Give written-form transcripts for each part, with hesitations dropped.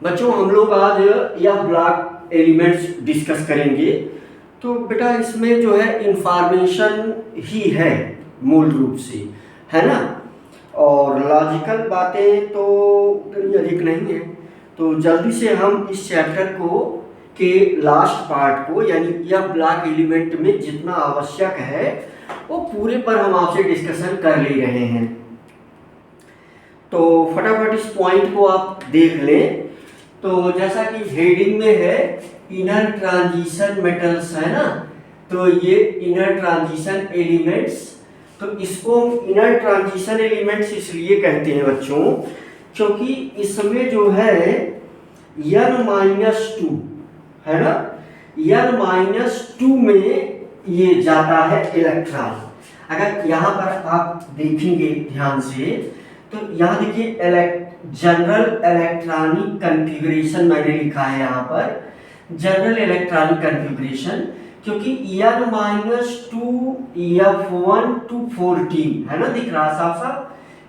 बच्चों हम लोग आज यह ब्लॉक एलिमेंट्स डिस्कस करेंगे। तो बेटा इसमें जो है इंफॉर्मेशन ही है मूल रूप से, है ना। और लॉजिकल बातें तो उतनी अधिक नहीं है। तो जल्दी से हम इस चैप्टर को के लास्ट पार्ट को, यानी यह ब्लॉक एलिमेंट में जितना आवश्यक है वो पूरे पर हम आपसे डिस्कशन कर ले रहे हैं। तो फटाफट इस पॉइंट को आप देख लें। तो जैसा कि हेडिंग में है इनर ट्रांजिशन मेटल्स, है ना। तो ये इनर ट्रांजिशन एलिमेंट्स, तो इसको इनर ट्रांजिशन एलिमेंट्स इसलिए कहते हैं बच्चों क्योंकि इसमें जो है n-2 है ना, n-2 में ये जाता है इलेक्ट्रॉन। अगर यहाँ पर आप देखेंगे ध्यान से तो यहाँ देखिए जनरल इलेक्ट्रॉनिक कन्फिग्रेशन मैंने लिखा है यहाँ पर जनरल इलेक्ट्रॉनिक कन्फिग्रेशन, क्योंकि n-2 F1 to 14 है ना, दिख रहा साफ साफ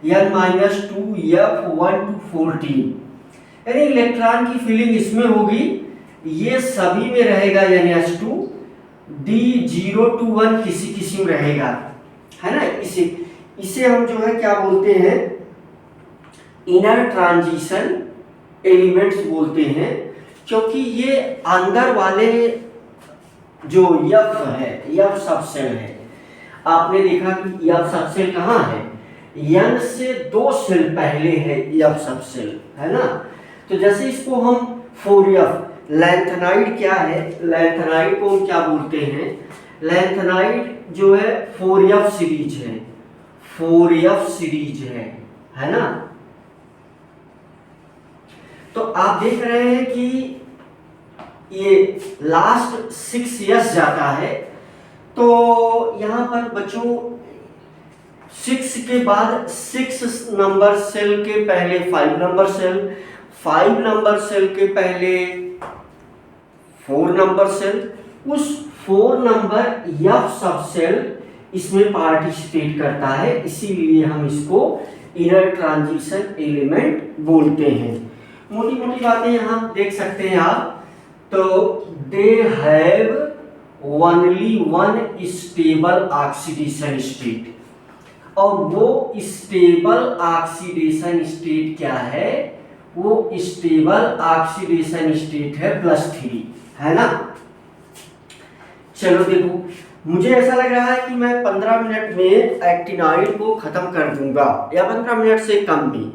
n-2 F1 to 14, यानी इलेक्ट्रॉन की फीलिंग इसमें होगी। ये सभी में रहेगा NH2, D0 to 1 किसी किसी में रहेगा, है ना। इसे हम जो है क्या बोलते हैं, इनर ट्रांजिशन एलिमेंट्स बोलते हैं, क्योंकि ये अंदर वाले जो F है, F सबसेल है। आपने देखा कि F सबसेल कहाँ है, N से 2 सेल पहले है F सबसेल, है ना। तो जैसे इसको हम 4F लैंथेनाइड क्या है, लैंथेनाइड को हम क्या बोलते हैं, लैंथेनाइड जो है 4F सीरीज है, 4F सीरीज है ना। तो आप देख रहे हैं कि ये लास्ट 6S जाता है। तो यहाँ पर बच्चों 6 के बाद 6 नंबर सेल के पहले 5 नंबर सेल, 5 नंबर सेल के पहले 4 नंबर सेल, उस 4 नंबर F सब सेल इसमें पार्टिसिपेट करता है, इसीलिए हम इसको इनर ट्रांजिशन एलिमेंट बोलते हैं। मोटी मोटी बातें यहाँ देख सकते हैं आप। तो they have only one stable oxidation state, और वो स्टेबल ऑक्सीडेशन स्टेट क्या है, वो स्टेबल ऑक्सीडेशन स्टेट है +3, है ना। चलो देखो, मुझे ऐसा लग रहा है कि मैं 15 मिनट में एक्टिनाइड को खत्म कर दूंगा, या 15 मिनट से कम भी,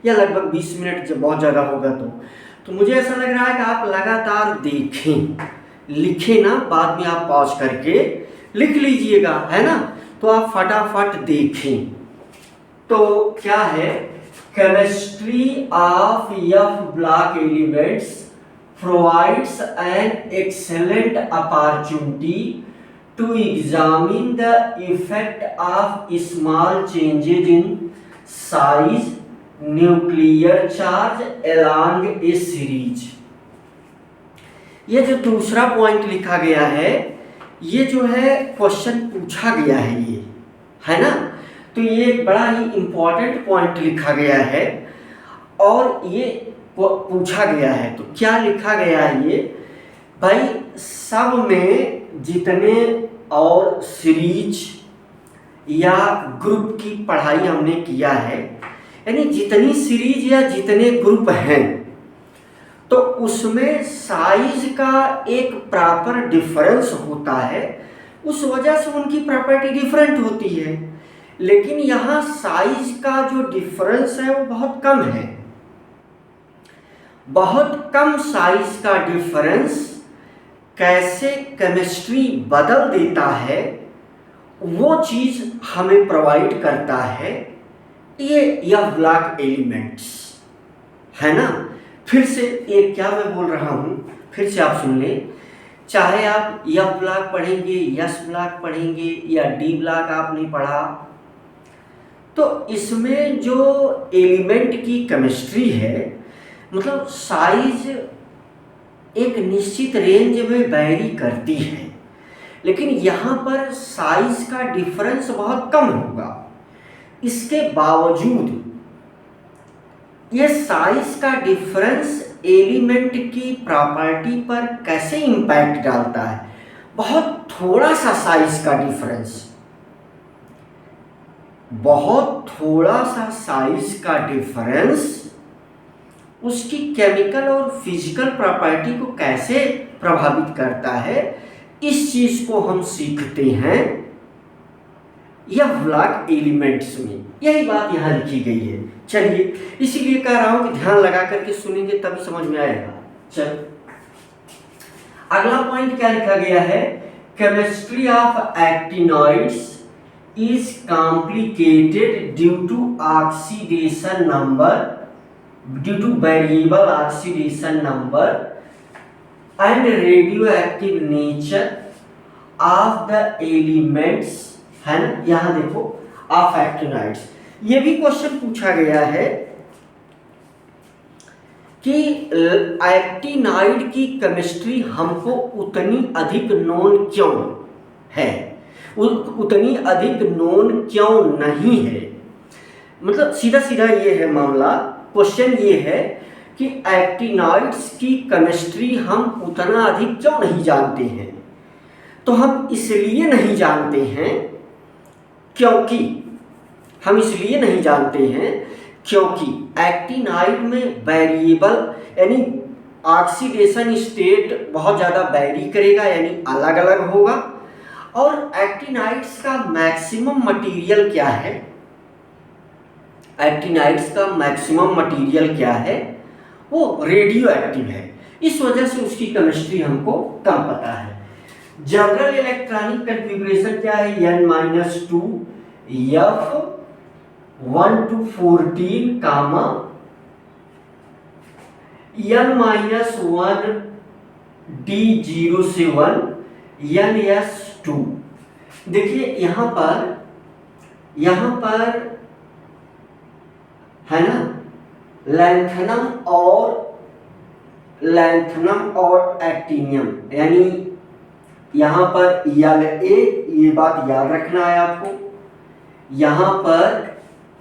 या लगभग 20 मिनट जब बहुत ज़्यादा होगा तो मुझे ऐसा लग रहा है कि आप लगातार देखें, लिखें ना, बाद में आप पॉज करके लिख लीजिएगा, है ना। तो आप फटाफट देखें। तो क्या है, chemistry of F block elements provides an excellent opportunity to examine the effect of small changes in size nuclear charge along a series. ये जो दूसरा पॉइंट लिखा गया है, ये जो है क्वेश्चन पूछा गया है, ये है ना। तो ये एक बड़ा ही इंपॉर्टेंट पॉइंट लिखा गया है और ये पूछा गया है। तो क्या लिखा गया है ये भाई, सब में जितने और सीरीज या ग्रुप की पढ़ाई हमने किया है, यानी जितनी सीरीज या जितने ग्रुप हैं, तो उसमें साइज का एक प्रॉपर डिफरेंस होता है, उस वजह से उनकी प्रॉपर्टी डिफरेंट होती है। लेकिन यहाँ साइज का जो डिफरेंस है वो बहुत कम है, बहुत कम साइज का डिफरेंस कैसे केमिस्ट्री बदल देता है, वो चीज़ हमें प्रोवाइड करता है ये ब्लॉक एलिमेंट्स, है ना। फिर से एक क्या मैं बोल रहा हूँ, फिर से आप सुन लें। चाहे आप F ब्लॉक पढ़ेंगे, S ब्लॉक पढ़ेंगे, या D ब्लॉक आपने पढ़ा, तो इसमें जो एलिमेंट की केमिस्ट्री है, मतलब साइज एक निश्चित रेंज में वैरी करती है, लेकिन यहाँ पर साइज का डिफरेंस बहुत कम होगा। इसके बावजूद ये साइज का डिफरेंस एलिमेंट की प्रॉपर्टी पर कैसे इम्पैक्ट डालता है। बहुत थोड़ा सा साइज का डिफरेंस, बहुत थोड़ा सा साइज का डिफरेंस उसकी केमिकल और फिजिकल प्रॉपर्टी को कैसे प्रभावित करता है, इस चीज को हम सीखते हैं यह ब्लॉक एलिमेंट्स में। यही बात यहाँ लिखी गई है। चलिए, इसीलिए कह रहा हूं कि ध्यान लगा करके सुनेंगे तभी समझ में आएगा। चल, अगला पॉइंट क्या लिखा गया है, chemistry of actinoids is complicated due to oxidation number, due to variable oxidation number and radioactive nature of the elements, है ना। यहां देखो ऑफ एक्टिनॉइड्स, ये भी क्वेश्चन पूछा गया है कि एक्टिनॉइड की केमिस्ट्री हमको उतनी अधिक नोन क्यों है, उतनी अधिक नोन क्यों नहीं है। मतलब सीधा सीधा ये है मामला, क्वेश्चन ये है कि एक्टिनॉइड्स की केमिस्ट्री हम उतना अधिक क्यों नहीं जानते हैं। तो हम इसलिए नहीं जानते हैं क्योंकि एक्टिनॉइड में वेरिएबल यानी ऑक्सीडेशन स्टेट बहुत ज़्यादा वेरी करेगा, यानी अलग अलग होगा। और एक्टिनॉइड्स का मैक्सिमम मटेरियल क्या है, एक्टिनॉइड्स का मैक्सिमम मटेरियल क्या है, वो रेडियो एक्टिव है। इस वजह से उसकी केमिस्ट्री हमको कम पता है। जनरल इलेक्ट्रॉनिक कन्फिग्रेशन क्या है, N-2 F 1 to 14 comma N-1 D0 से 1 NS2। देखिए यहाँ पर है ना, लैंथनम और एक्टिनियम, यानी यहाँ पर La, ये बात याद रखना है आपको, यहाँ पर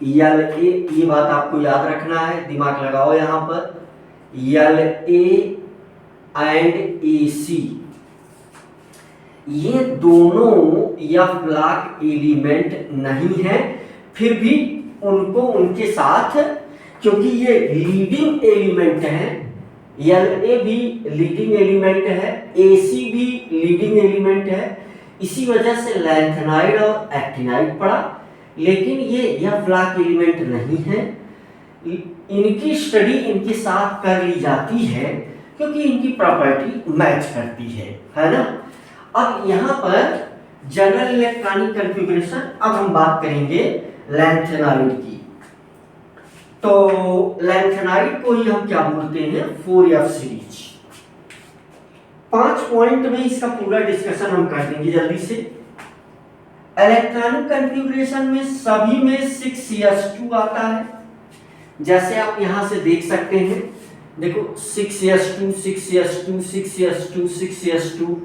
La, ये बात आपको याद रखना है, दिमाग लगाओ। यहाँ पर La एंड AC, ये दोनों यह ब्लॉक एलिमेंट नहीं है, फिर भी उनको उनके साथ, क्योंकि ये लीडिंग एलिमेंट है, La भी लीडिंग एलिमेंट है, AC भी लीडिंग एलिमेंट है, इसी वजह से लैंथेनाइड और एक्टिनाइड पड़ा। लेकिन यह ब्लॉक एलिमेंट नहीं है। इनकी स्टडी इनके साथ कर ली जाती है क्योंकि इनकी प्रॉपर्टी मैच करती है ना। अब यहाँ पर जनरल इलेक्ट्रॉनिक कन्फिग्रेशन, अब हम बात करेंगे लैंथेनाइड की। तो लैंथेनाइड को ही हम क्या बोलते हैं, 4F सीरीज। 5 पॉइंट में इसका पूरा डिस्कशन हम कर देंगे जल्दी से। इलेक्ट्रॉनिक कन्फिग्रेशन में सभी में 6s2 आता है, जैसे आप यहां से देख सकते हैं। देखो 6s2 6s2 6s2 6s2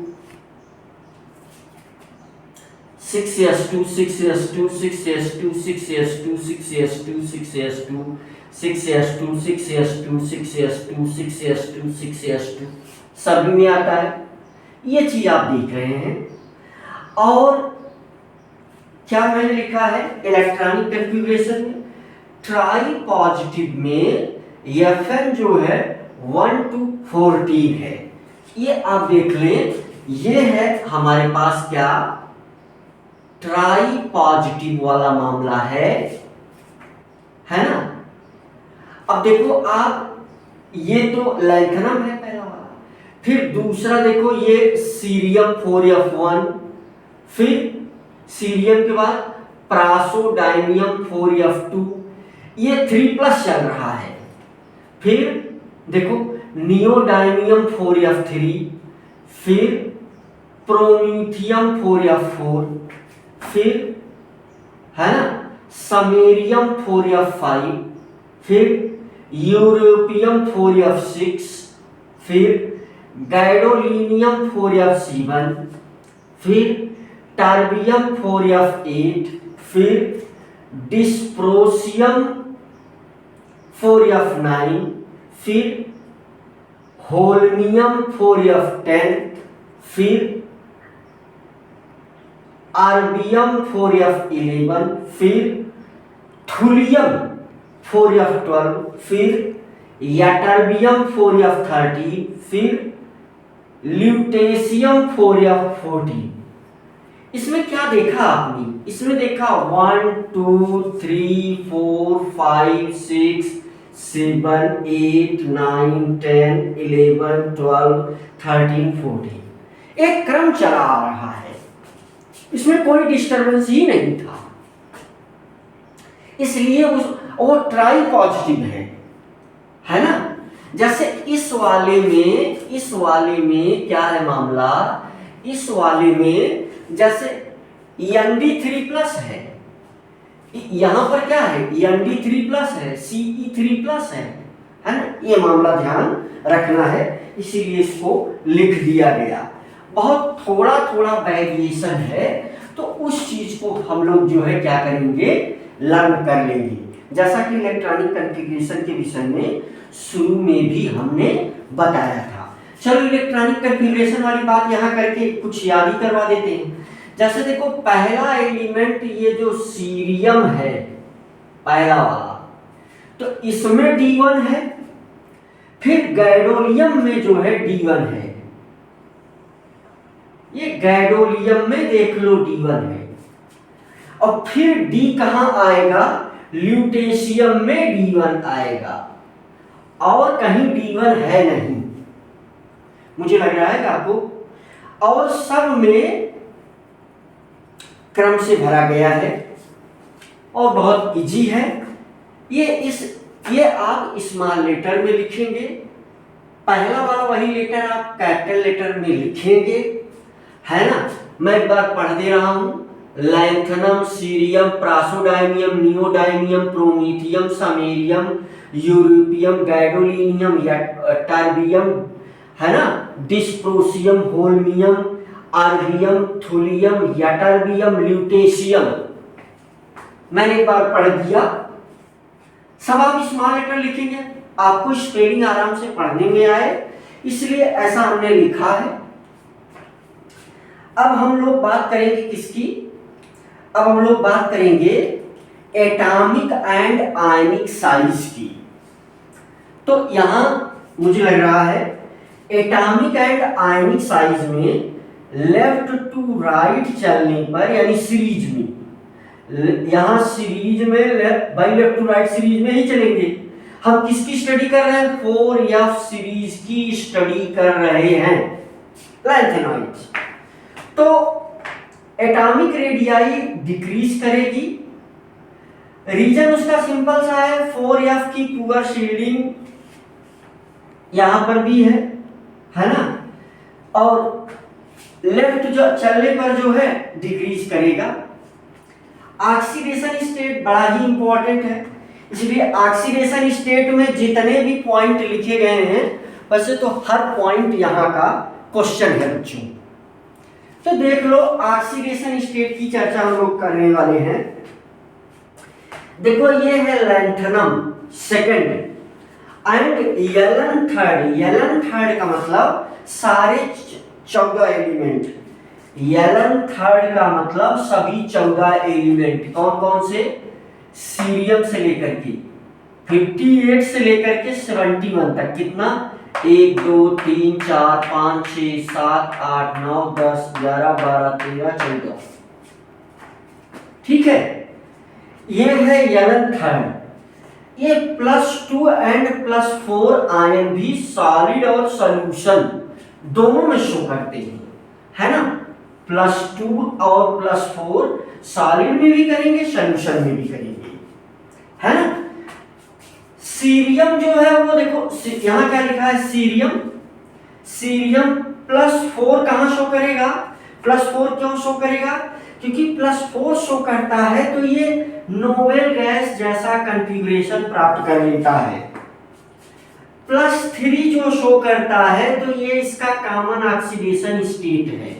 6s2 6s2 6s2 6s2 6s2 6s2 6s2 6s2 6s2 6s2 6s2 सभी में आता है। ये चीज आप देख रहे हैं। और क्या मैंने लिखा है इलेक्ट्रॉनिक कन्फिग्रेशन में, ट्राई पॉजिटिव में Fn जो है 1 to 14 है। ये आप देख लें, ये है हमारे पास क्या, ट्राई पॉजिटिव वाला मामला है ना। अब देखो आप, ये तो लैंथनम है पहला वाला, फिर दूसरा देखो ये सीरियम 4F1, फिर सीरियम के बाद प्रासोडाइनियम 4F2, ये 3+ चल रहा है। फिर देखो नियोडाइनियम 4F3, फिर प्रोमीथियम 4F4, फिर है ना समेरियम 4F5, फिर यूरोपियम 4F6, फिर गैडोलिनियम 4F7, फिर टर्बियम 4F8, फिर डिस्प्रोसियम 4F9, फिर होल्मियम 4F10, फिर आर्बियम 4F11, फिर थुलियम 4F12, फिर यटर्बियम 4F13, फिर ल्यूटेशियम 4F14। इसमें क्या देखा आपने? इसमें देखा 1 2 3 4 5 6 7 8 9 10 11 12 13 14, एक क्रम चला आ रहा है, इसमें कोई डिस्टरबेंस ही नहीं था, इसलिए वो ट्राई पॉजिटिव है ना। जैसे इस वाले में क्या है मामला, इस वाले में जैसे ND3+ है, यहां पर क्या है ND3+ है, Ce3+ है ना, ये मामला ध्यान रखना है, इसीलिए इसको लिख दिया गया। बहुत थोड़ा थोड़ा वेरिएशन है, तो उस चीज को हम लोग जो है क्या करेंगे, लर्न कर लेंगे, जैसा कि इलेक्ट्रॉनिक कॉन्फ़िगरेशन के विषय में शुरू में भी हमने बताया था। चलो इलेक्ट्रॉनिक कॉन्फ़िगरेशन वाली बात यहाँ करके कुछ याद ही करवा देते हैं। जैसे देखो पहला एलिमेंट ये जो सीरियम है, पहला वाला, तो इसमें D1 है, फिर गैडोलियम में जो है D1 है, ये गैडोलियम में देख लो D1 है, और फिर D कहां आएगा, ल्यूटेशियम में D1 आएगा, और कहीं D1 है नहीं, मुझे लग रहा है कि आपको, और सब में क्रम से भरा गया है और बहुत इजी है। ये आप स्मॉल लेटर में लिखेंगे, पहला वाला वही लेटर आप कैपिटल लेटर में लिखेंगे, है ना। मैं एक बार पढ़ दे रहा हूं, lanthanum, cerium, praseodymium, neodymium, promethium, samarium, europium, gadolinium, terbium, है ना, dysprosium, holmium, erbium, thulium, ytterbium, lutetium. मैंने एक बार पढ़ दिया, सब आप स्मॉल लेटर लिखेंगे, आपको स्पेलिंग आराम से पढ़ने में आए, इसलिए ऐसा हमने लिखा है। अब हम लोग बात करेंगे किसकी, अब हम लोग बात करेंगे एटॉमिक एंड आयनिक साइज की। तो यहां मुझे लग रहा है एटॉमिक एंड आयनिक साइज में लेफ्ट टू राइट चलने पर, यानी सीरीज में, यहां सीरीज में लेफ्ट टू राइट सीरीज में ही चलेंगे। हम किसकी स्टडी कर रहे हैं, 4F सीरीज की स्टडी कर रहे हैं, लैंथेनॉइड्स। तो एटॉमिक रेडियाई डिक्रीज करेगी, रीजन उसका सिंपल सा है, 4F की पुअर शील्डिंग यहां पर भी है ना, और लेफ्ट जो चलने पर जो है डिक्रीज करेगा। ऑक्सीडेशन स्टेट बड़ा ही इंपॉर्टेंट है, इसलिए ऑक्सीडेशन स्टेट में जितने भी पॉइंट लिखे गए हैं, वैसे तो हर पॉइंट यहाँ का क्वेश्चन है बच्चों। तो देख लो ऑक्सीडेशन स्टेट की चर्चा हम लोग करने वाले हैं। देखो ये है lanthanum second and Yellen third. Yellen third का मतलब सारे 14 एलिमेंट, येलन थर्ड का मतलब सभी 14 एलिमेंट, कौन कौन से, सीरियम से लेकर के 58 से लेकर के 71 तक, कितना, 1 2 3 4 5 6 7 8 9 10 11 12 13 14, ठीक है। ये है येलन थर्ड। ये +2 एंड +4 आयन भी सॉलिड और सॉल्यूशन दोनों में शो करते हैं, है ना। +2 और +4 सॉलिड में भी करेंगे, सॉल्यूशन में भी करेंगे, है ना। सीरियम जो है वो देखो यहां क्या लिखा है, सीरियम, सीरियम +4 कहां शो करेगा, +4 क्यों शो करेगा, क्योंकि +4 शो करता है तो ये नोबेल गैस जैसा कॉन्फ़िगरेशन प्राप्त कर लेता है। +3 जो शो करता है तो ये इसका कॉमन ऑक्सीडेशन स्टेट है।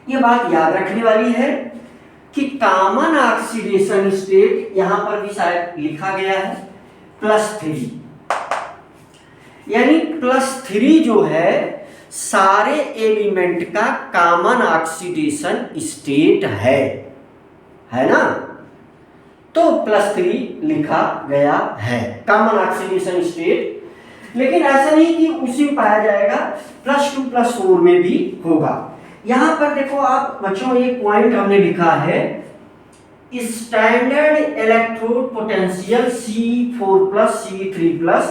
ये बात याद रखने वाली है कि कॉमन ऑक्सीडेशन स्टेट यहां पर भी शायद लिखा गया है +3। यानी +3 जो है सारे एलिमेंट का कॉमन ऑक्सीडेशन स्टेट है ना। तो +3 लिखा गया है कॉमन ऑक्सीडेशन स्टेट। लेकिन ऐसा नहीं कि उसी में पाया जाएगा, +2 +4 में भी होगा। यहां पर देखो आप बच्चों, एक पॉइंट हमने लिखा है, standard electrode potential C4+ C3+,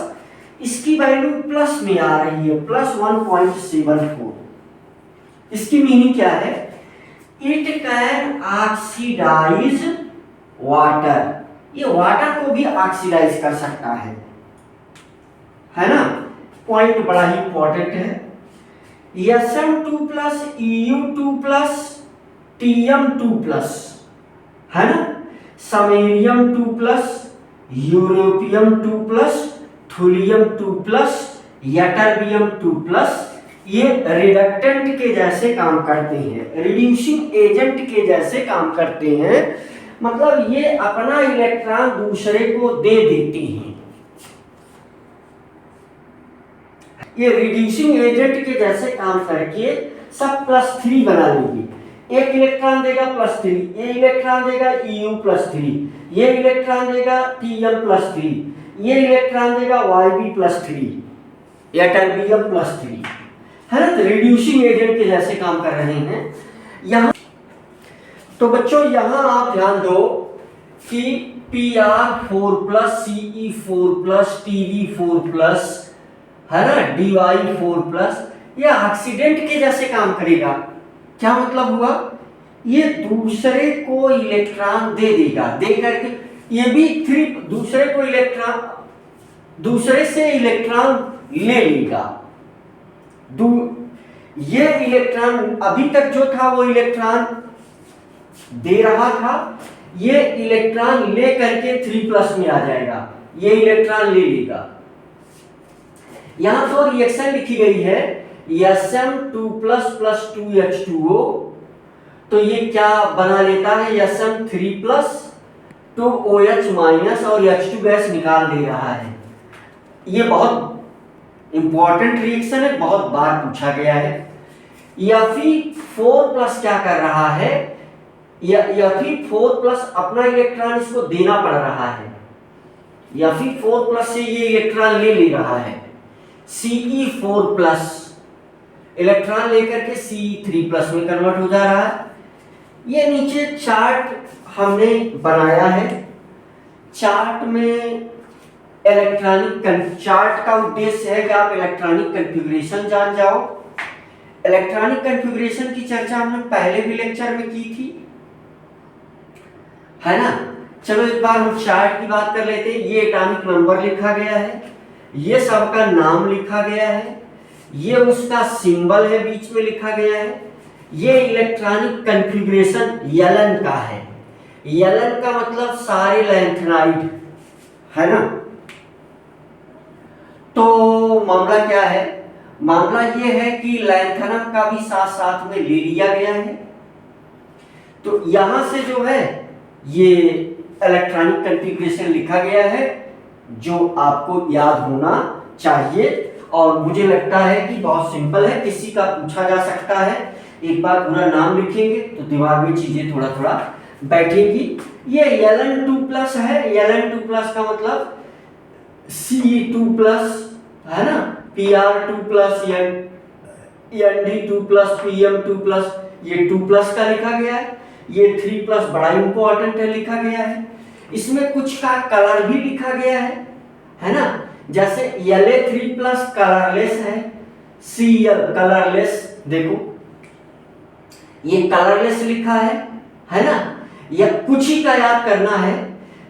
इसकी वैल्यू प्लस में आ रही है, +1.74। इसकी मीनिंग क्या है? इट कैन ऑक्सीडाइज वाटर, ये वाटर को भी ऑक्सीडाइज कर सकता है ना। पॉइंट बड़ा ही इंपॉर्टेंट है। Sm2+ Eu2+ Tm2+, है ना, Samarium2+, यूरोपियम 2+, थुलियम 2+, यटरबियम 2+, ये रिडक्टेंट के जैसे काम करते हैं, रिड्यूसिंग एजेंट के जैसे काम करते हैं। मतलब ये अपना इलेक्ट्रॉन दूसरे को दे देते हैं, ये रिड्यूसिंग एजेंट के जैसे काम करके सब +3 बना लेंगे। एक इलेक्ट्रॉन देगा +3, ये इलेक्ट्रॉन देगा Eu+3, ये इलेक्ट्रॉन देगा Tm+3, ये इलेक्ट्रॉन देगा Yb+3 या टर्बियम+3, है ना। तो रिड्यूसिंग एजेंट के जैसे काम कर रहे हैं यहाँ। तो बच्चों यहाँ आप ध्यान दो कि Pr4+, Ce4+, Tb4+, है ना, Dy4+, ये ऑक्सीडेंट के जैसे काम करेगा। क्या मतलब हुआ? ये दूसरे को इलेक्ट्रॉन दे देगा, दे करके ये भी दूसरे से इलेक्ट्रॉन ले लेगा। ये इलेक्ट्रॉन अभी तक जो था वो इलेक्ट्रॉन दे रहा था, ये इलेक्ट्रॉन ले करके 3+ में आ जाएगा, ये इलेक्ट्रॉन ले लेगा। यहां तो रिएक्शन लिखी गई है Sm2+ + 2H2O, तो ये क्या बना लेता है? Sm3+ 2OH- और H2 गैस निकाल दे रहा है। ये बहुत इंपॉर्टेंट रिएक्शन है, बहुत बार पूछा गया है। Fe4+ क्या कर रहा है? Fe4+ अपना इलेक्ट्रॉन इसको देना पड़ रहा है, Fe4+ से ये इलेक्ट्रॉन ले रहा है। Ce4+ इलेक्ट्रॉन लेकर के Ce3+ में कन्वर्ट हो जा रहा है। ये नीचे चार्ट हमने बनाया है। चार्ट में चार्ट का उद्देश्य है कि आप इलेक्ट्रॉनिक कॉन्फ़िगरेशन जान जाओ। इलेक्ट्रॉनिक कॉन्फ़िगरेशन की चर्चा हमने पहले भी लेक्चर में की थी, है ना। चलो एक बार हम चार्ट की बात कर लेते हैं। ये एटॉमिक नंबर लिखा गया है, ये सबका नाम लिखा गया है, ये उसका सिंबल है बीच में लिखा गया है। ये इलेक्ट्रॉनिक कॉन्फ़िगरेशन Ln का है। Ln का मतलब सारे लैंथेनाइड, है ना। तो मामला क्या है? मामला ये है कि लैंथनम का भी साथ साथ में ले लिया गया है। तो यहां से जो है ये इलेक्ट्रॉनिक कॉन्फ़िगरेशन लिखा गया है, जो आपको याद होना चाहिए। और मुझे लगता है कि बहुत सिंपल है, किसी का पूछा जा सकता है। एक बार पूरा नाम लिखेंगे तो दिमाग में चीजें थोड़ा थोड़ा बैठेगी। ये Ln2+ है। Ln2+ का मतलब Ce2+, है ना, Pr2+, Nd2+, Pm2+, ये 2+ का लिखा गया है। ये 3+ बड़ा इंपॉर्टेंट है, लिखा गया है। इसमें कुछ का कलर भी लिखा गया है ना। जैसे La3+ कलरलेस है, Cl कलरलेस, देखो ये कलरलेस लिखा है ना। या कुछ ही का याद करना है,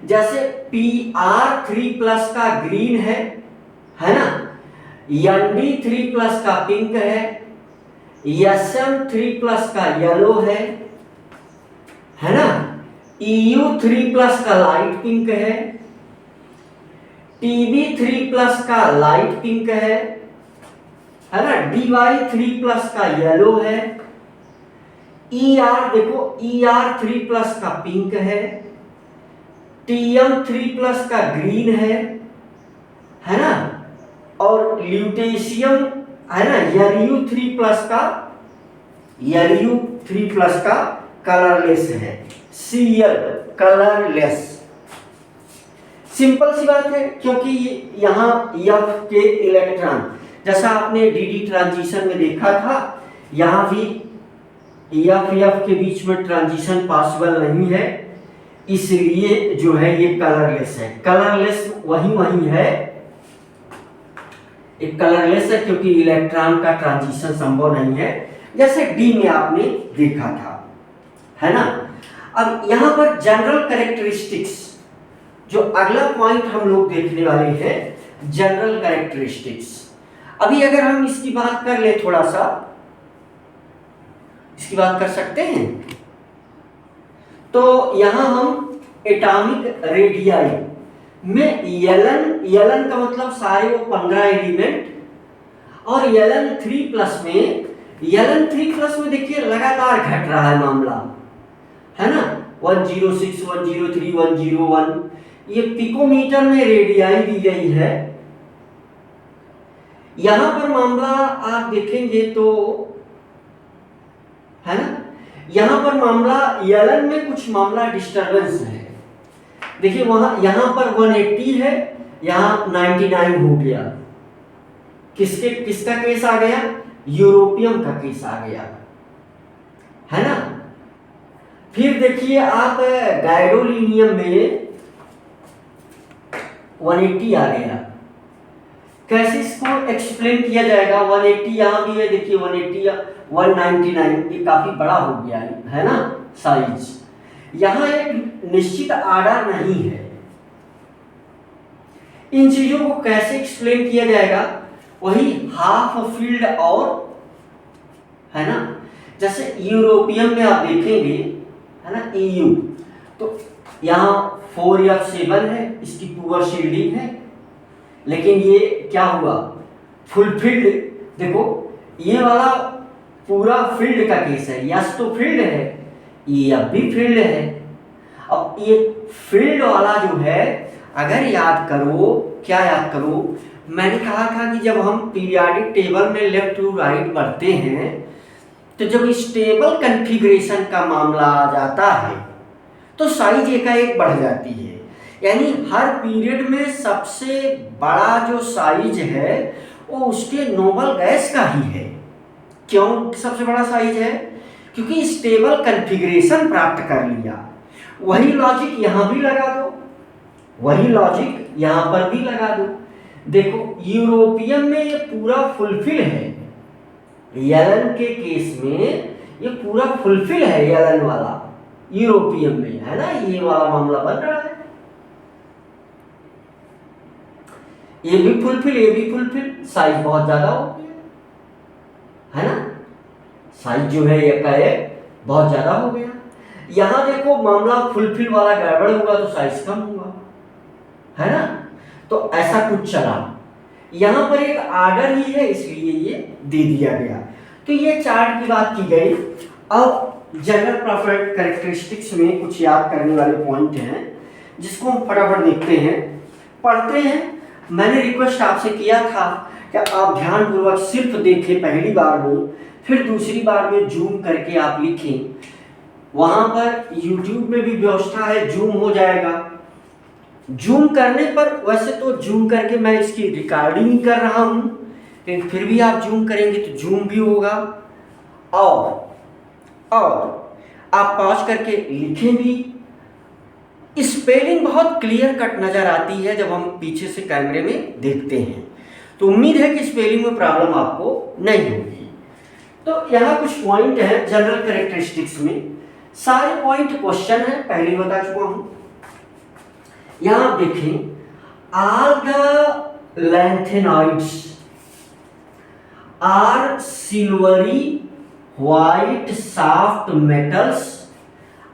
जैसे Pr3+ का ग्रीन है ना, Nd3+ का पिंक है, Sm3+ का येलो है ना, Eu3+ का लाइट पिंक है, Tb3+ का लाइट पिंक है ना, Dy3+ का येलो है, देखो Er3+ का पिंक है, Tm3+ का ग्रीन है ना, और ल्यूटेशियम है ना, Ru3+ का कलरलेस है, Cl कलरलेस। सिंपल सी बात है, क्योंकि यहाँ F के इलेक्ट्रॉन, जैसा आपने डी ट्रांजिशन में देखा था, यहाँ भी F के बीच में ट्रांजिशन पॉसिबल नहीं है, इसलिए जो है ये कलरलेस है। कलरलेस वही है, एक कलरलेस है क्योंकि इलेक्ट्रॉन का ट्रांजिशन संभव नहीं है, जैसे डी में आपने देखा था, है ना। अब यहाँ पर जनरल कैरेक्टरिस्टिक्स, जो अगला पॉइंट हम लोग देखने वाले हैं, जनरल कैरेक्टरिस्टिक्स। अभी अगर हम इसकी बात कर ले, थोड़ा सा इसकी बात कर सकते हैं, तो यहां हम एटॉमिक रेडियाई में Ln का मतलब सारे वो 15 एलिमेंट, और Ln3+ में देखिए लगातार घट रहा है मामला, है ना। 106, 103, 101, ये पिकोमीटर में रेडियाई दी गई है। यहां पर मामला आप देखेंगे तो, है ना, यहां पर मामला Ln में कुछ मामला डिस्टरबेंस है। देखिए यहां पर 180 है, यहां 99 हो गया। किसका केस आ गया? यूरोपियम का केस आ गया, है ना। फिर देखिए आप गाइडोलिनियम में 180 आ गया। कैसे इसको एक्सप्लेन किया जाएगा? 180 यहां भी है, देखिए 180, 199, ये काफी बड़ा हो गया है ना साइज। यहां एक निश्चित आर्डर नहीं है। इन चीजों को कैसे एक्सप्लेन किया जाएगा? वही हाफ फील्ड, और है ना, जैसे यूरोपियम में आप देखेंगे, है ना, EU, तो यहाँ 4F7 है, इसकी पुअर शील्डिंग है, लेकिन ये क्या हुआ? फुलफिल्ड। देखो ये वाला पूरा फील्ड का केस है, यस तो फील्ड है, ये अब भी फील्ड है। अब ये फील्ड वाला जो है, अगर याद करो, क्या याद करो, मैंने कहा था कि जब हम पीरियोडिक टेबल में लेफ्ट टू राइट बढ़ते हैं, तो जब स्टेबल कॉन्फ़िगरेशन का मामला आ जाता है तो साइज एकाएक बढ़ जाती है। यानी हर पीरियड में सबसे बड़ा जो साइज है वो उसके नोबल गैस का ही है। क्यों सबसे बड़ा साइज है? क्योंकि स्टेबल कॉन्फ़िगरेशन प्राप्त कर लिया। वही लॉजिक यहाँ भी लगा दो, वही लॉजिक यहाँ पर भी लगा दो। देखो यूरोपियम में ये पूरा फुलफिल है, Ln के केस में ये पूरा फुलफिल है, Ln वाला यूरोपियम में, है ना, ये वाला मामला बन रहा है। ये भी फुलफिल, ये भी फुलफिल, साइज बहुत ज्यादा हो गया, है ना, साइज जो है ये का बहुत ज्यादा हो गया। यहां देखो मामला फुलफिल वाला गड़बड़ हुआ तो साइज कम हुआ, है ना। तो ऐसा कुछ चला, यहां पर एक आर्डर ही है इसलिए ये दे दिया गया। तो ये चार्ट की बात की गई। अब जनरल प्रॉपर्टी कैरेक्टरिस्टिक्स में कुछ याद करने वाले पॉइंट हैं जिसको हम फटाफट देखते हैं, पढ़ते हैं। मैंने रिक्वेस्ट आपसे किया था कि आप ध्यानपूर्वक सिर्फ देखें पहली बार में, फिर दूसरी बार में जूम करके आप लिखें। वहां पर YouTube में भी व्यवस्था है, जूम हो जाएगा। जूम करने पर, वैसे तो जूम करके मैं इसकी रिकॉर्डिंग कर रहा हूं, लेकिन फिर भी आप जूम करेंगे तो जूम भी होगा, और आप पॉज करके लिखें भी। स्पेलिंग बहुत क्लियर कट नजर आती है जब हम पीछे से कैमरे में देखते हैं, तो उम्मीद है कि स्पेलिंग में प्रॉब्लम आपको नहीं होगी। तो यहाँ कुछ पॉइंट है जनरल कैरेक्टरिस्टिक्स में, सारे पॉइंट क्वेश्चन है, पहले बता चुका हूं। यहां आप देखें, all the lanthanoids are silvery white soft metals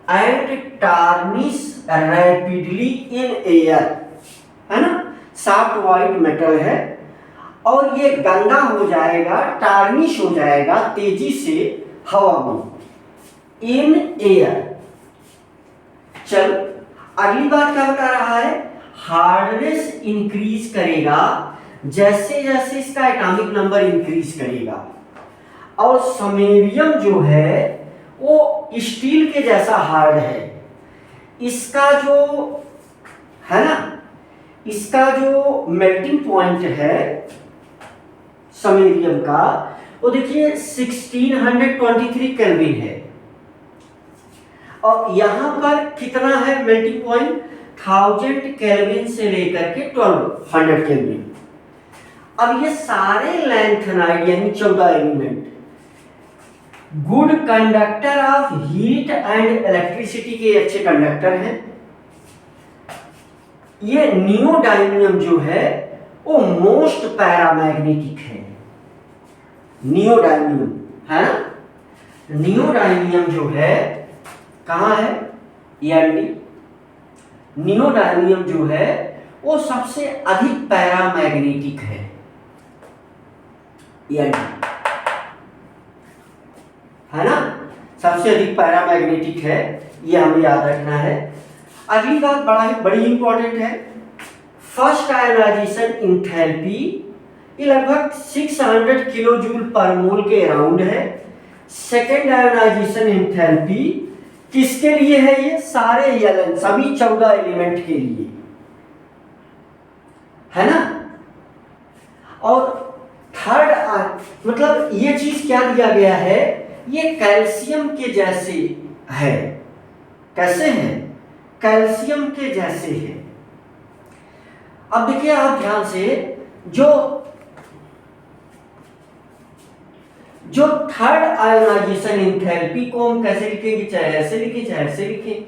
and tarnish rapidly in air, है ना, सॉफ्ट व्हाइट मेटल है और ये गंदा हो जाएगा, टार्निश हो जाएगा तेजी से हवा में, इन एयर। चल अगली बात क्या बता रहा है? हार्डनेस इंक्रीज करेगा जैसे जैसे इसका एटॉमिक नंबर इंक्रीज करेगा। और समैरियम जो है वो स्टील के जैसा हार्ड है। इसका जो है ना, इसका जो मेल्टिंग पॉइंट है समैरियम का, वो देखिए 1623 केल्विन है। और यहां पर कितना है मेल्टिंग पॉइंट? 1000 केल्विन से लेकर के 1200 केल्विन। अब ये सारे लैंथेनाइड यानी 14 element good conductor of heat and electricity के अच्छे कंडक्टर हैं। ये नियोडाइमियम जो है वो मोस्ट पैरामैग्नेटिक है। नियोडाइमियम है ना, नियोडाइमियम जो है कहाँ है? नियोडाइमियम जो है वो सबसे अधिक पैरामैग्नेटिक है। है ना, सबसे अधिक पैरामैग्नेटिक है, ये हमें याद रखना है। अगली बात बड़ी इंपॉर्टेंट है। फर्स्ट आयनाइजेशन इंथैल्पी ये लगभग 600 किलो जूल पर मोल के अराउंड है। सेकेंड आयनाइजेशन इंथैल्पी किसके लिए है? ये सारे एलन सभी 14 एलिमेंट के लिए है ना। और थर्ड मतलब ये चीज क्या दिया गया है? ये कैल्शियम के जैसे है। कैसे है? कैल्शियम के जैसे है। अब देखिए आप ध्यान से, जो थर्ड आयोनाइजेशन एंथैल्पी को हम कैसे लिखेंगे? चाहे ऐसे लिखें चाहे ऐसे लिखें।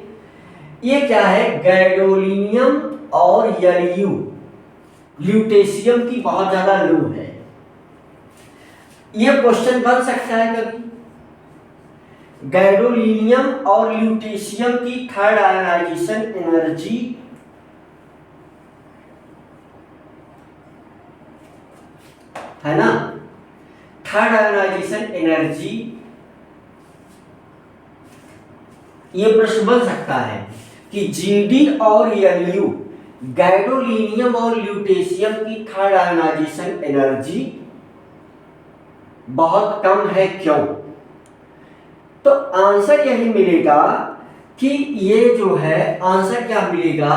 ये क्या है? गैडोलिनियम और ल्यूटेशियम की बहुत ज्यादा लो है। ये क्वेश्चन बन सकता है कभी। गैडोलिनियम और ल्यूटेशियम की थर्ड आयोनाइजेशन एनर्जी है ना, थर्ड आयोनाइजेशन एनर्जी, ये प्रश्न बन सकता है कि जीडी और एलयू, गैडोलिनियम और ल्यूटेशियम की थर्ड आयोनाइजेशन एनर्जी बहुत कम है, क्यों? तो आंसर यही मिलेगा कि ये जो है आंसर क्या मिलेगा,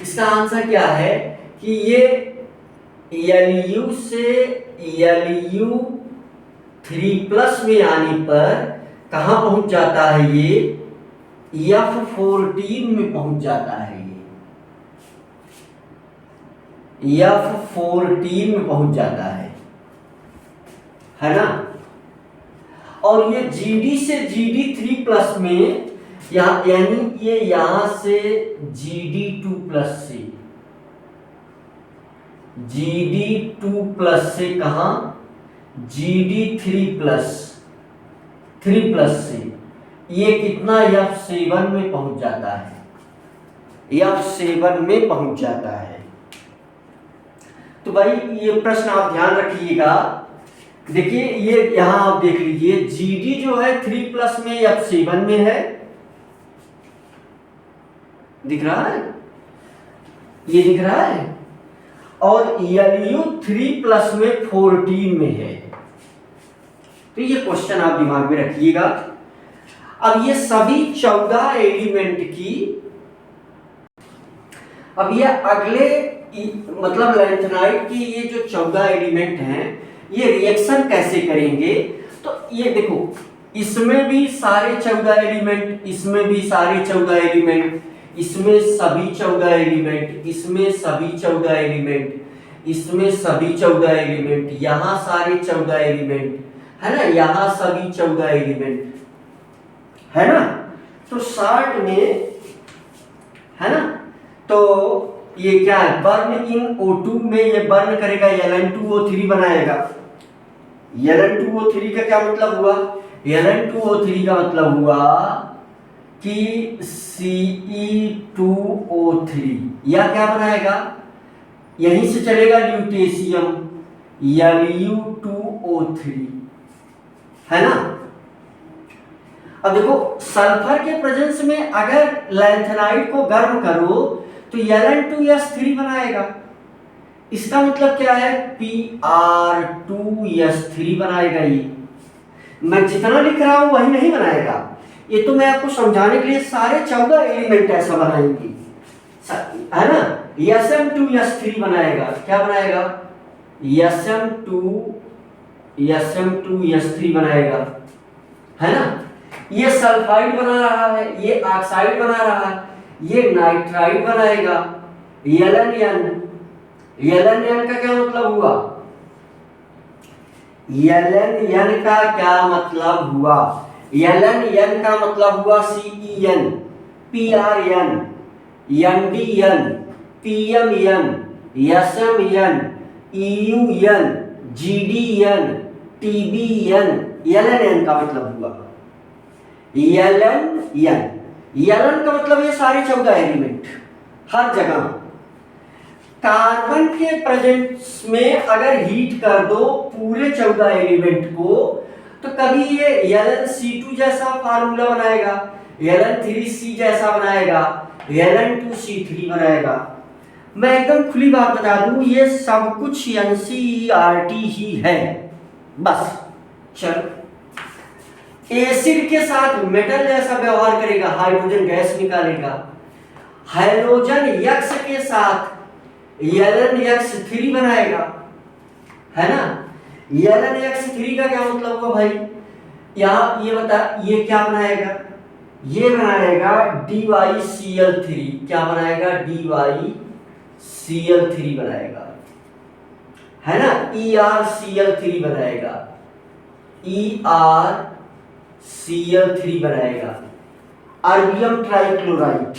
इसका आंसर क्या है कि ये Lu से Lu3+ में आने पर कहां पहुंच जाता है? ये F14 में पहुंच जाता है। ये F14 में पहुंच जाता है ना। और ये GD से GD3+ में यानी ये यहां से GD2+ से GD2+ से कहां? GD3+ से ये कितना? F7 में पहुंच जाता है। F7 में पहुंच जाता है। तो भाई ये प्रश्न आप ध्यान रखिएगा। देखिए ये यहां आप देख लीजिए, GD जो है 3+ में F7 में है, दिख रहा है? ये दिख रहा है। और Lu 3+ में 14 में है। तो ये क्वेश्चन आप दिमाग में रखिएगा। अब ये सभी 14 एलिमेंट की, अब ये अगले मतलब लैंथेनाइड की ये जो 14 एलिमेंट हैं ये रिएक्शन कैसे करेंगे? तो ये देखो, इसमें भी सारे 14 एलिमेंट, इसमें भी सारे 14 एलिमेंट, इसमें सभी 14 एलिमेंट, इसमें सभी 14 एलिमेंट, इसमें सभी 14 एलिमेंट, यहां सारे 14 एलिमेंट है ना, यहां सभी 14 एलिमेंट है ना। तो शॉर्ट में है ना, तो ये क्या है? बर्न इन O2 में ये बर्न करेगा, Ln2O3 बनाएगा। Ln2O3 का क्या मतलब हुआ? Ln2O3 का मतलब हुआ कि Ce2O3 या क्या बनाएगा? यहीं से चलेगा ल्यूटेशियम Lu2O3 है ना। अब देखो सल्फर के प्रेजेंस में अगर लैंथेनाइड को गर्म करो तो Ln2S3 बनाएगा। इसका मतलब क्या है, Pr2s3 बनाएगा। ये मैं जितना लिख रहा हूं वही नहीं बनाएगा, ये तो मैं आपको समझाने के लिए सारे 14 एलिमेंट ऐसा बनाएंगे, है ना। Sm2s3 बनाएगा, क्या बनाएगा, Sm2s3 बनाएगा, है ना। ये सल्फाइड बना रहा है, ये ऑक्साइड बना रहा है, ये नाइट्राइड बनाएगा। Ln का क्या मतलब हुआ, Ln का क्या मतलब हुआ, Ln का मतलब हुआ CEN, PRN, NDN, PMN, SMN, EUN, GDN, TBN, Ln का मतलब हुआ Ln का मतलब ये सारे 14 एलिमेंट हर जगह। कार्बन के प्रेजेंस में अगर हीट कर दो पूरे 14 एलिमेंट को, तो कभी ये Ln2 जैसा फार्मूला बनाएगा, Ln3C जैसा बनाएगा, Ln2C3 बनाएगा। मैं एकदम खुली बात बता दूं, ये सब कुछ NCERT ही है बस। चलो, एसिड के साथ मेटल जैसा व्यवहार करेगा, हाइड्रोजन गैस निकालेगा। हाइड्रोजन यक्स के साथ Ln(x3) बनाएगा, है ना। Ln(x3) का क्या मतलब हुआ भाई, यहाँ ये बता, ये क्या बनाएगा, ये बनाएगा DyCl3। क्या बनाएगा, DyCl3 बनाएगा, है ना। ErCl3 बनाएगा, ErCl3 बनाएगा। अर्बियम ट्राइक्लोराइड,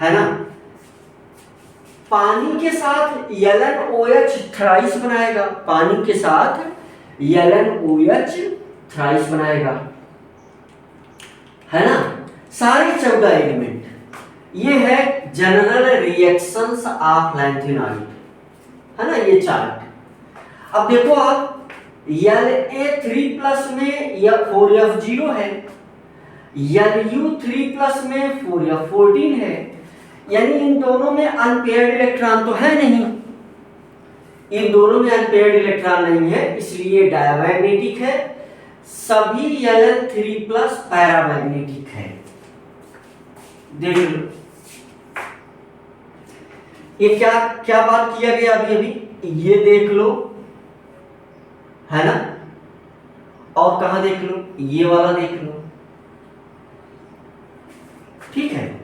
है ना। पानी के साथ LnOH थ्राइस बनाएगा, पानी के साथ LnOH थ्राइस बनाएगा, है ना। सारे 14 एलिमेंट, ये है जनरल रिएक्शंस ऑफ लैंथेनाइड, है ना, ये चार्ट। अब देखो आप, La3+ में 4F0 है, Lu3+ में 4F14 है, यानी इन दोनों में अनपेयर्ड इलेक्ट्रॉन तो है नहीं, इन दोनों में अनपेयर्ड इलेक्ट्रॉन नहीं है, इसलिए डायमैग्नेटिक है। सभी Ln3+ पैरामैग्नेटिक है। देख लो, ये क्या क्या बात किया गया अभी अभी, ये देख लो, है ना। और कहां देख लो, ये वाला देख लो, ठीक है।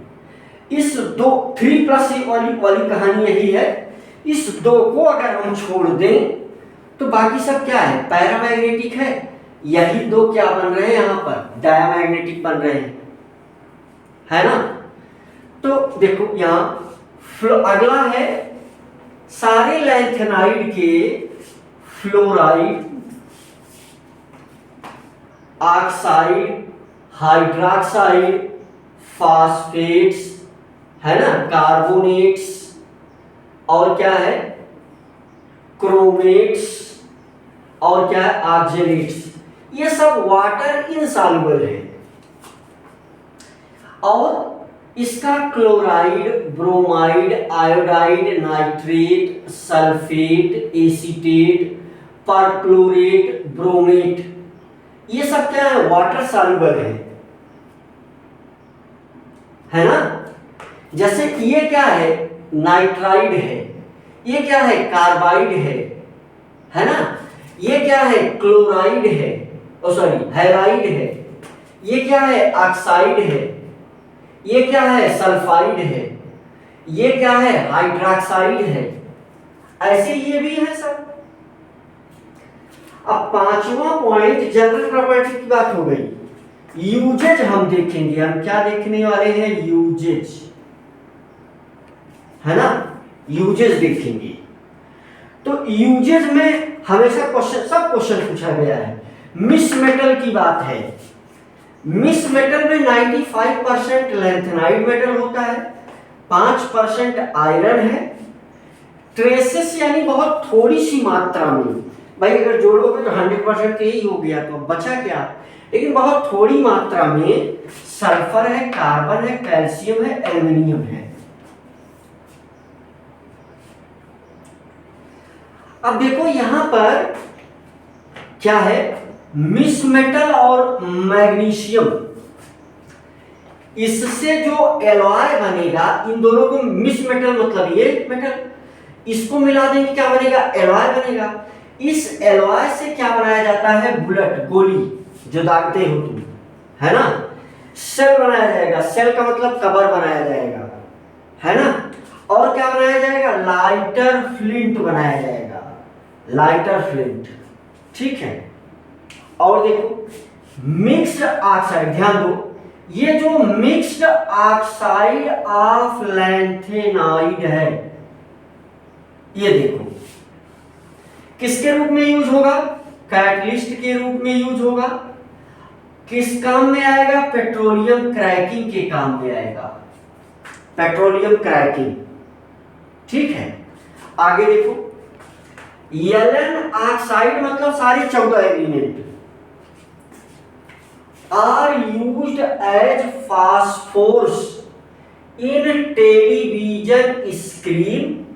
इस 3+ वाली कहानी यही है। इस 2 को अगर हम छोड़ दें तो बाकी सब क्या है, पैरामैग्नेटिक है। यही 2 क्या बन रहे हैं, यहां पर डायमैग्नेटिक बन रहे हैं, है ना। तो देखो यहां अगला है सारे लैंथेनाइड के फ्लोराइड, ऑक्साइड, हाइड्रोक्साइड, फास्फेट्स, है ना, कार्बोनेट्स, और क्या है, क्रोमेट्स, और क्या है, ऑक्जेनेट्स। ये सब वाटर इनसॉल्युबल है। और इसका chloride, bromide, iodide, nitrate, sulphate, acetate, perchlorate, bromate, ये सब क्या है, वाटर सॉल्युबल है ना। जैसे ये क्या है, नाइट्राइड है, ये क्या है, कार्बाइड है ना। ये क्या है, क्लोराइड है, हैलाइड है। ये क्या है, ऑक्साइड है। ये क्या है, सल्फाइड है। ये क्या है, हाइड्रोक्साइड है। ऐसे ये भी है सब। अब 5वां पॉइंट जनरल प्रॉपर्टी की बात हो गई। यूजेज हम देखेंगे, हम क्या देखने वाले हैं, यूजेज, है ना, यूजेज देखेंगे। तो यूजेज में हमेशा सब क्वेश्चन पूछा गया है। मिस मेटल की बात है। मिस मेटल में 95% लैंथेनाइड मेटल होता है, 5% आयरन है, ट्रेसेस यानी बहुत थोड़ी सी मात्रा में, भाई अगर जोड़ोगे तो 100% तो यही हो गया, तो बचा क्या, लेकिन बहुत थोड़ी मात्रा में सल्फर है, कार्बन है, कैल्शियम है, एल्युमिनियम है। अब देखो यहां पर क्या है, मिस मेटल और मैग्नीशियम, इससे जो एलॉय बनेगा, इन दोनों को मिस मेटल मतलब ये मेटल, इसको मिला देंगे क्या बनेगा, एलॉय बनेगा। इस एलॉय से क्या बनाया जाता है, बुलेट, गोली जो दागते हो तुम, है ना। सेल बनाया जाएगा, सेल का मतलब कवर बनाया जाएगा, है ना। और क्या बनाया जाएगा, लाइटर फ्लिंट बनाया जाएगा, लाइटर फ्लिंट, ठीक है। और देखो मिक्स्ड ऑक्साइड, ध्यान दो, ये जो मिक्स्ड ऑक्साइड ऑफ लैंथेनाइड है, ये देखो किसके रूप में यूज होगा, कैटलिस्ट के रूप में यूज होगा। किस काम में आएगा, पेट्रोलियम क्रैकिंग के काम में आएगा, पेट्रोलियम क्रैकिंग, ठीक है। आगे देखो, एलन ऑक्साइड मतलब सारे 14 element are used as phosphors in television screen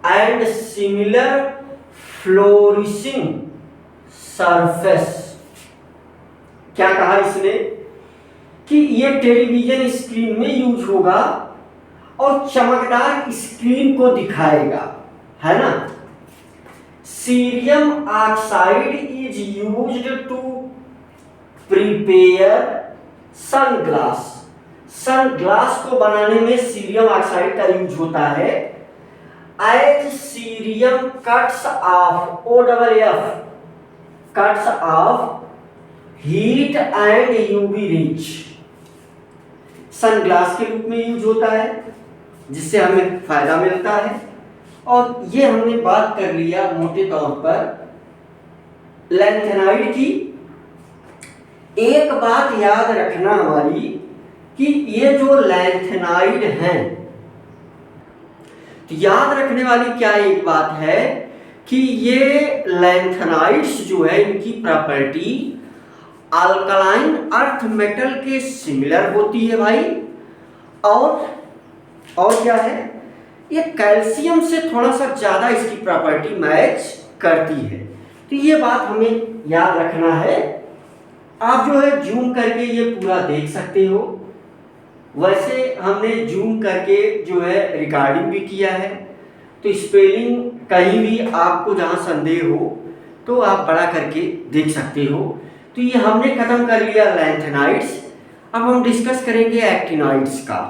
and similar flourishing surface. क्या कहा इसने कि ये टेलीविजन स्क्रीन में यूज होगा और चमकदार स्क्रीन को दिखाएगा, है ना। Cerium oxide is used to prepare sunglass, sunglass को बनाने में सीरियम ऑक्साइड का यूज होता है। As cerium cuts off OFF cuts off heat and UV rays, sunglass के रूप में यूज होता है जिससे हमें फायदा मिलता है। और ये हमने बात कर लिया मोटे तौर पर लैंथेनाइड की। एक बात याद रखना हमारी कि ये जो लैंथेनाइड हैं, तो याद रखने वाली क्या एक बात है कि ये लैंथेनाइड्स जो है इनकी प्रॉपर्टी अल्कलाइन अर्थ मेटल के सिमिलर होती है भाई। और क्या है, ये कैल्शियम से थोड़ा सा ज्यादा इसकी प्रॉपर्टी मैच करती है। तो ये बात हमें याद रखना है। आप जो है जूम करके ये पूरा देख सकते हो, वैसे हमने जूम करके जो है रिकॉर्डिंग भी किया है। तो स्पेलिंग कहीं भी आपको जहां संदेह हो तो आप बड़ा करके देख सकते हो। तो ये हमने खत्म कर लिया लैंथेनाइड्स। अब हम डिस्कस करेंगे एक्टिनॉइड्स का।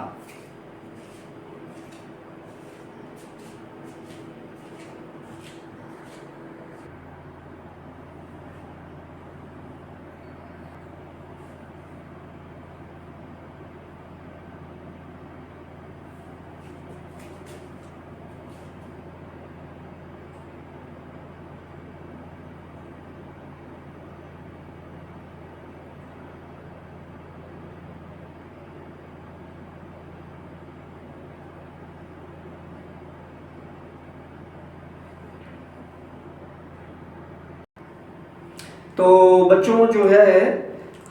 तो बच्चों जो है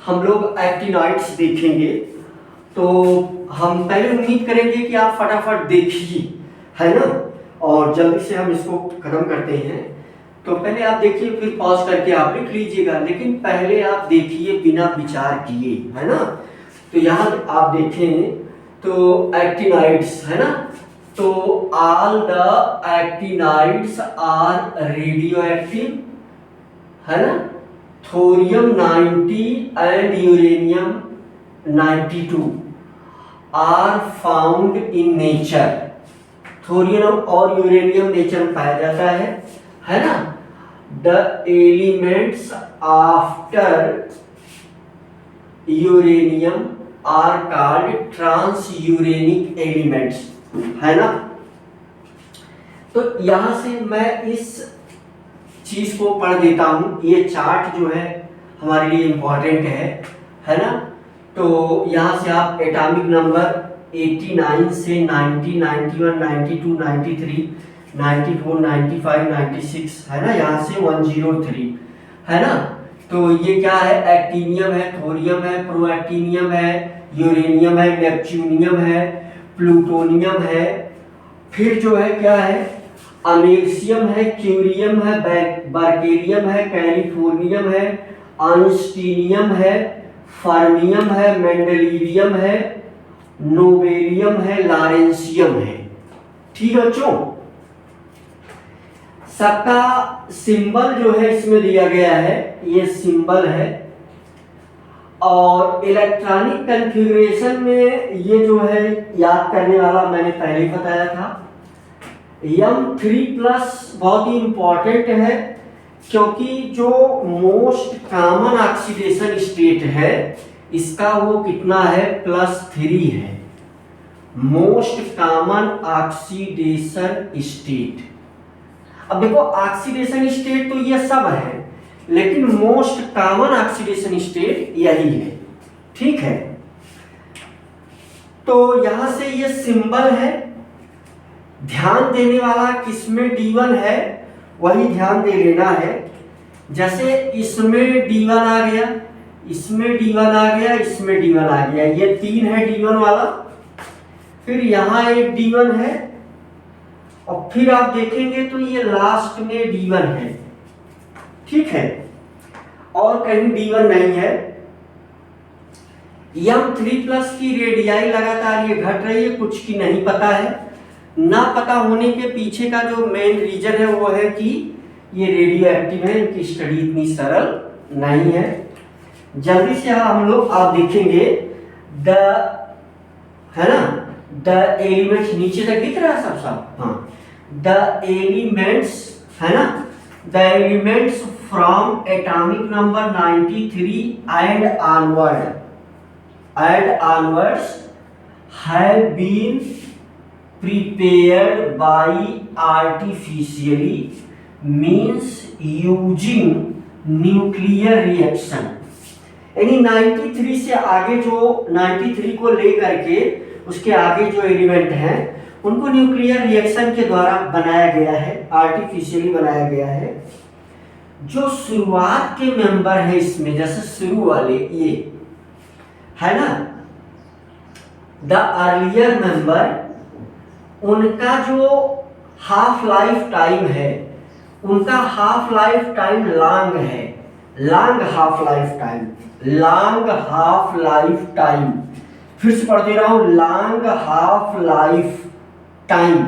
हम लोग एक्टिनॉइड्स देखेंगे। तो हम पहले उम्मीद करेंगे कि आप फटाफट देखिए, है ना, और जल्दी से हम इसको खत्म करते हैं। तो पहले आप देखिए, फिर पॉज करके आप लिख लीजिएगा, लेकिन पहले आप देखिए बिना विचार किए, है ना। तो यहाँ आप देखें तो एक्टिनॉइड्स, है ना, तो all the actinoids are radio active, है ना। Thorium 90 and uranium 92 are found in nature. Thorium और यूरेनियम नेचर में पाया जाता है ना। The elements after uranium are called transuranic elements, है ना। तो यहां से मैं इस चीज को पढ़ देता हूं। ये चार्ट जो है हमारे लिए इंपॉर्टेंट है ना। तो यहां से आप एटॉमिक नंबर 89 से 90, 91, 92, 93, 94, 95, 96, है ना, यहाँ से 103, है ना। तो ये क्या है, एक्टिनियम है, थोरियम है, प्रोएक्टिनियम है, यूरेनियम है, नेपच्यूनियम है, प्लूटोनियम है। फिर जो है क्या है, अमेरिशियम है, क्यूरियम है, बर्केरियम है, कैलिफोर्नियम है, आइंस्टीनियम है, फर्मियम है, मेंडेलिवियम है, नोबेलियम है, लॉरेंसियम है। ठीक है बच्चों, सबका सिंबल जो है इसमें दिया गया है, ये सिंबल है। और इलेक्ट्रॉनिक कॉन्फ़िगरेशन में ये जो है याद करने वाला मैंने पहले ही बताया था, M3+ बहुत ही इंपॉर्टेंट है, क्योंकि जो मोस्ट कॉमन ऑक्सीडेशन स्टेट है इसका वो कितना है, +3 है। Most common oxidation state. अब देखो ऑक्सीडेशन स्टेट तो ये सब है, लेकिन मोस्ट कॉमन ऑक्सीडेशन स्टेट यही है। ठीक है, तो यहां से ये सिंबल है। ध्यान देने वाला किसमें D1 है वही ध्यान दे लेना है। जैसे इसमें D1 आ गया, इसमें D1 आ गया, इसमें D1 आ गया, ये 3 है D1 वाला। फिर यहाँ एक D1 है, और फिर आप देखेंगे तो ये लास्ट में D1 है। ठीक है, और कहीं D1 नहीं है। M3+ की रेडियाई लगातार ये घट रही है, कुछ की नहीं पता है। ना पता होने के पीछे का जो मेन रीजन है वो है कि ये रेडियो एक्टिव है, इनकी स्टडी इतनी सरल नहीं है। जल्दी से हम लोग आप देखेंगे द, है ना, द एलिमेंट्स नीचे तक दिख रहा है सब। हाँ, द एलिमेंट्स, है ना, the elements from atomic number 93 and onwards have been prepared by artificially means using nuclear reaction। यानी 93 से आगे जो 93 को लेकर के उसके आगे जो एलिमेंट हैं उनको न्यूक्लियर रिएक्शन के द्वारा बनाया गया है, आर्टिफिशियली बनाया गया है। जो शुरुआत के मेंबर है इसमें, जैसे शुरू वाले ये है ना, द अर्लियर मेंबर, उनका जो हाफ लाइफ टाइम है, उनका हाफ लाइफ टाइम लॉन्ग है, long half life time, long half life time. फिर से पढ़ दे रहा हूं, लॉन्ग हाफ लाइफ टाइम।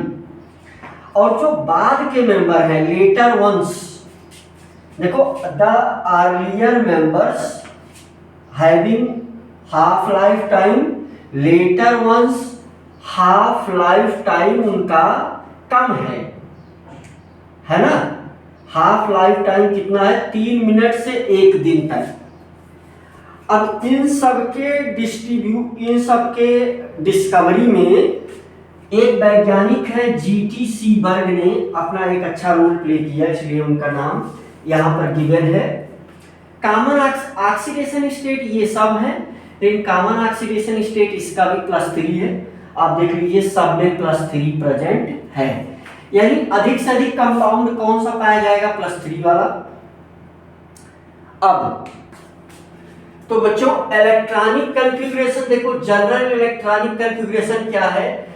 और जो बाद के मेंबर हैं, लेटर वंस, देखो the earlier members having half life time, later ones half life time उनका कम है ना। हाफ लाइफ टाइम कितना है, 3 मिनट से 1 दिन तक। अब इन सबके डिस्कवरी में एक वैज्ञानिक है जीटी सीबर्ग ने अपना एक अच्छा रोल प्ले किया, इसलिए उनका नाम यहाँ पर गिवन है। कॉमन ऑक्सीडेशन स्टेट ये सब है, लेकिन कॉमन ऑक्सीडेशन स्टेट इसका भी +3 है। आप देख लीजिए सब में +3 प्रेजेंट है, यानी अधिक से अधिक कंपाउंड कौन सा पाया जाएगा, +3 वाला। अब तो बच्चों इलेक्ट्रॉनिक कॉन्फ़िगरेशन देखो, जनरल इलेक्ट्रॉनिक कॉन्फ़िगरेशन क्या है,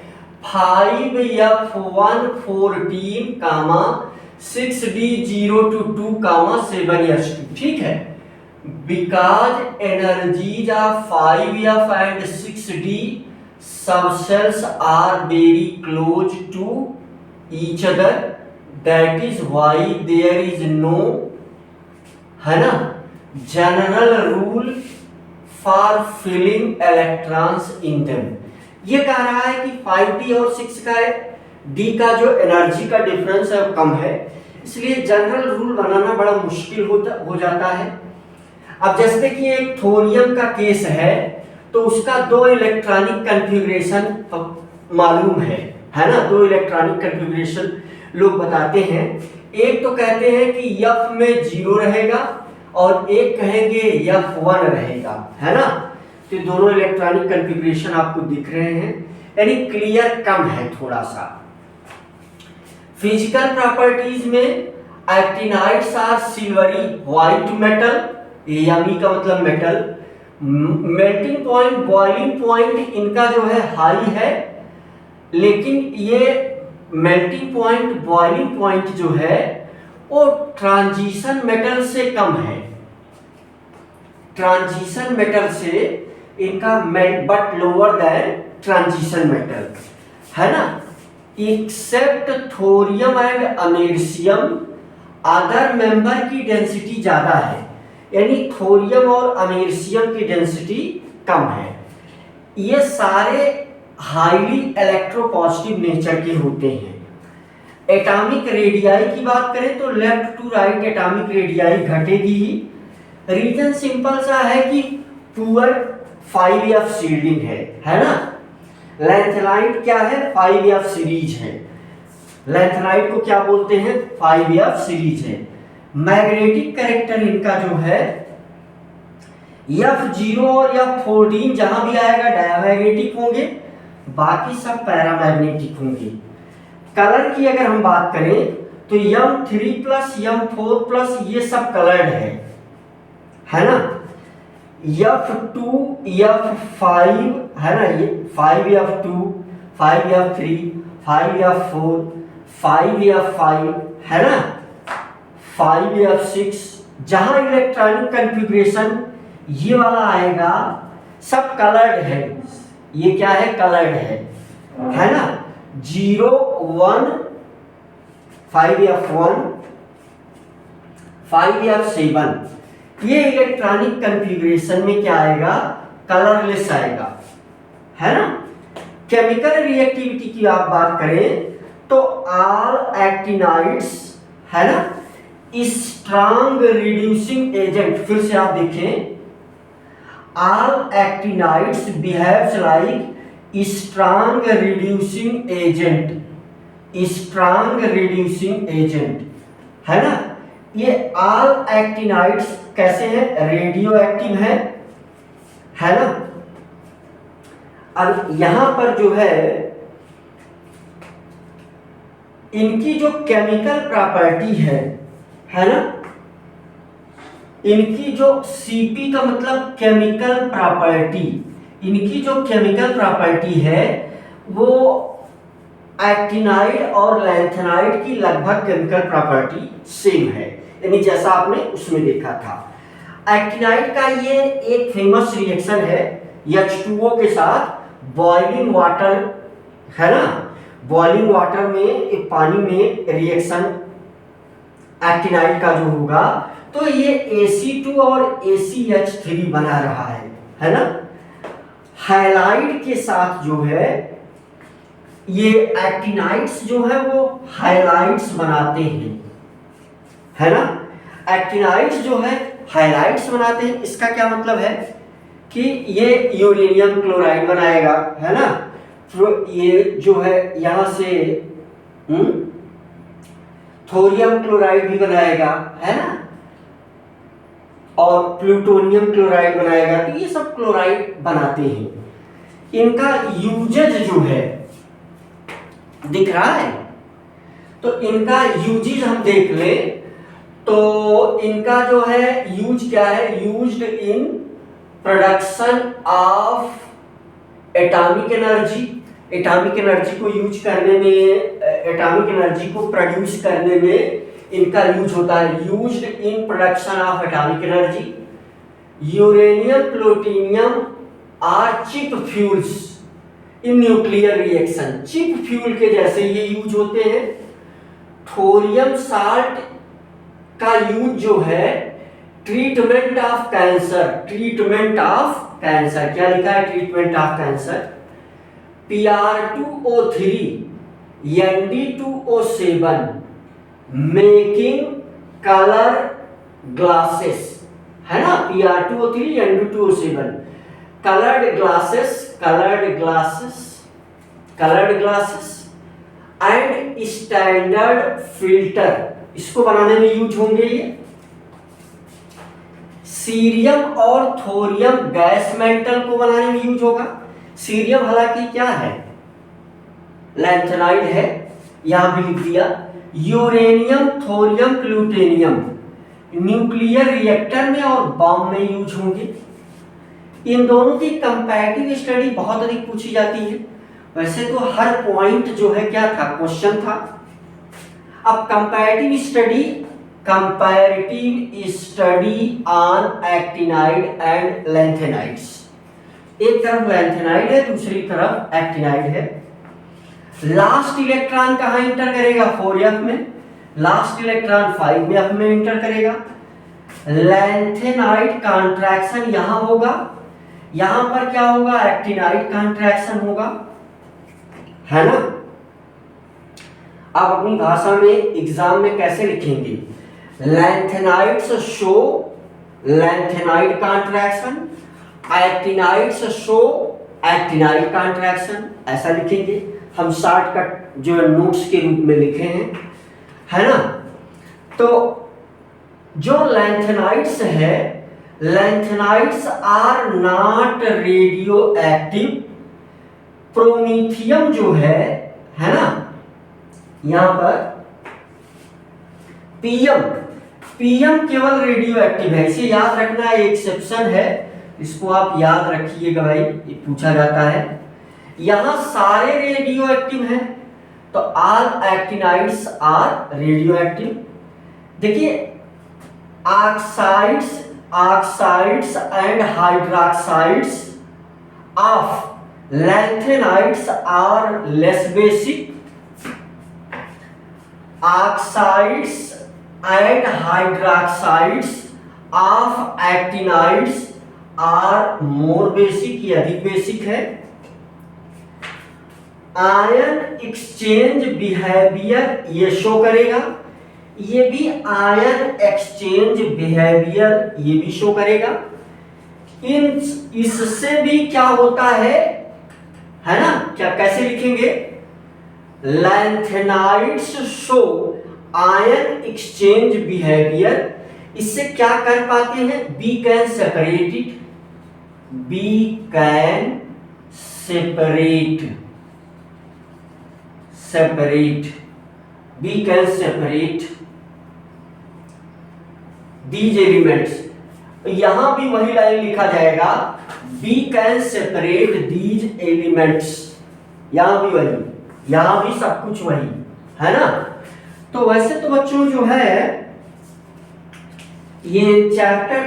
5F114, 6D022, 7S2। ठीक है, because energies of 5F and 6D subcells are very close to each other, that is why there is no, है ना, general rule for filling electrons in them. ये कह रहा है कि 5D और 6 का D का जो एनर्जी का डिफरेंस है वो कम है, इसलिए जनरल रूल बनाना बड़ा मुश्किल हो जाता है। अब जैसे कि एक थोरियम का केस है, तो उसका 2 इलेक्ट्रॉनिक कॉन्फ़िगरेशन मालूम है ना, 2 इलेक्ट्रॉनिक कॉन्फ़िगरेशन लोग बताते हैं। एक तो कहते हैं कि F में 0 रहेगा और एक कहेंगे F1 रहेगा, है ना। तो दोनों इलेक्ट्रॉनिक कॉन्फ़िगरेशन आपको दिख रहे हैं, यानी क्लियर कम है थोड़ा सा। फिजिकल प्रॉपर्टीज में actinides are silvery white metal, यामी का मतलब metal. Melting point, boiling point इनका जो है हाई है, लेकिन ये मेल्टिंग पॉइंट, बॉइलिंग पॉइंट जो है वो ट्रांजिशन मेटल से कम है। ट्रांजिशन मेटल से इनका but lower than transition metal, है ना। Except thorium and americium, other member की डेंसिटी ज्यादा है, यानी थोरियम और अमेरिशियम की डेंसिटी कम है। ये सारे हाईली इलेक्ट्रोपॉजिटिव नेचर के होते हैं। एटॉमिक रेडियाई की बात करें तो left to right atomic radii घटेगी ही। रीजन सिंपल सा है कि पुअर 5f शील्डिंग है ना। लैंथेनाइट क्या है, 5f सीरीज है। लैंथेनाइट को क्या बोलते हैं, 5f सीरीज है। मैग्नेटिक कैरेक्टर इनका जो है F0 और F14 जहां भी आएगा डायमैग्नेटिक होंगे, बाकी सब पैरामैग्नेटिक होंगे। कलर की अगर हम बात करें तो M3 प्लस M4 प्लस ये सब कलर्ड है ना। F2 F5 है ना, ये 5F2 5F3 5F4 5F5 है ना, 5F6। जहां इलेक्ट्रॉनिक कन्फिग्रेशन ये वाला आएगा सब कलर्ड है। ये क्या है, कलर्ड है ना। 0 1 5F1 5F7 ये इलेक्ट्रॉनिक कन्फिग्रेशन में क्या आएगा, कलरलेस आएगा, है ना। केमिकल रिएक्टिविटी की आप बात करें तो ऑल एक्टिनाइड्स है ना, स्ट्रॉन्ग रिड्यूसिंग एजेंट। फिर से आप देखें, all actinides behaves like strong reducing agent, strong reducing agent, है ना। ये ऑल एक्टिनाइड्स कैसे हैं, रेडियो एक्टिव है ना। अब यहां पर जो है इनकी जो केमिकल प्रॉपर्टी है ना, इनकी जो Cp का मतलब केमिकल प्रॉपर्टी, इनकी जो केमिकल प्रॉपर्टी है वो एक्टिनाइड और लैंथेनाइड की लगभग केमिकल प्रॉपर्टी सेम है, यानी जैसा आपने उसमें देखा था। एक्टिनाइड का ये एक फेमस रिएक्शन है H2O के साथ बॉइलिंग वाटर, है ना। बॉइलिंग वाटर में एक पानी में रिएक्शन एक्टिनाइड का जो होगा तो ये Ac2 और ACH3 बना रहा है ना। हाइलाइड के साथ जो है ये एक्टिनाइड्स जो है वो हाइलाइड्स बनाते हैं, है ना। एक्टिनाइड्स जो है हाइलाइट्स बनाते हैं। इसका क्या मतलब है कि ये यूरेनियम क्लोराइड बनाएगा, है ना। तो ये जो है यहां से थोरियम क्लोराइड भी बनाएगा, है ना, और प्लूटोनियम क्लोराइड बनाएगा। तो ये सब क्लोराइड बनाते हैं। इनका यूजेज जो है दिख रहा है, तो इनका यूजेज हम देख ले तो इनका जो है यूज क्या है, used in production of atomic energy. Atomic energy को यूज करने में, एटॉमिक एनर्जी को प्रोड्यूस करने में इनका यूज होता है। Used in production of atomic energy. Uranium plutonium are cheap fuels in nuclear reaction. Cheap fuel के जैसे ये यूज होते हैं। थोरियम साल्ट का यूज जो है treatment of cancer, treatment of cancer. क्या लिखा है, treatment of cancer. Pr2O3 Nd2O7 making colour glasses, है ना। Pr2O3 Nd2O7 coloured glasses, coloured glasses, coloured glasses and standard filter, इसको बनाने में यूज होंगे ये। सीरियम और थोरियम गैस मेटल को बनाने में यूज होगा। सीरियम हालांकि क्या है, लैंथेनाइड है, यहां भी लिख दिया। Uranium thorium plutonium nuclear reactor में और बॉम्ब में यूज होंगे। इन दोनों की कंपैरेटिव स्टडी बहुत अधिक पूछी जाती है। वैसे तो हर पॉइंट जो है क्या था, क्वेश्चन था। अब comparative study on actinide and lanthanides, एक तरफ लैंथेनाइड है, दूसरी तरफ एक्टिनाइड है। लास्ट इलेक्ट्रॉन कहाँ इंटर करेगा, 4f में, लास्ट इलेक्ट्रॉन 5f में इंटर करेगा। लैंथेनाइड कॉन्ट्रैक्शन यहां होगा, यहां पर क्या होगा, एक्टिनाइड कॉन्ट्रैक्शन होगा, है ना। आप अपनी भाषा में एग्जाम में कैसे लिखेंगे, lanthanides show lanthanide contraction, actinides show actinide contraction, ऐसा लिखेंगे। हम शॉर्टकट जो नोट्स के रूप में लिखे हैं, है ना। तो जो लैंथेनाइड्स है, lanthanides are not radio active. Promethium जो है ना, यहां पर पीएम केवल रेडियो एक्टिव है, इसे याद रखना, एक्सेप्शन है, इसको आप याद रखिएगा भाई, ये पूछा जाता है। यहां सारे रेडियो एक्टिव हैं, तो all actinides are radio active. देखिए oxides and hydroxides of lanthanides are less basic, oxides and hydroxides of actinides are more basic, ये अधिक बेसिक है। आयन एक्सचेंज बिहेवियर ये शो करेगा, ये भी आयन एक्सचेंज बिहेवियर ये भी शो करेगा। इससे भी क्या होता है ना, क्या कैसे लिखेंगे, lanthanides show ion exchange behaviour, इससे क्या कर पाते हैं, we can separate these elements. यहां भी वही लाइन लिखा जाएगा, we can separate these elements, यहां भी वही, यहां भी सब कुछ वही, है ना। तो वैसे तो बच्चों जो है ये चैप्टर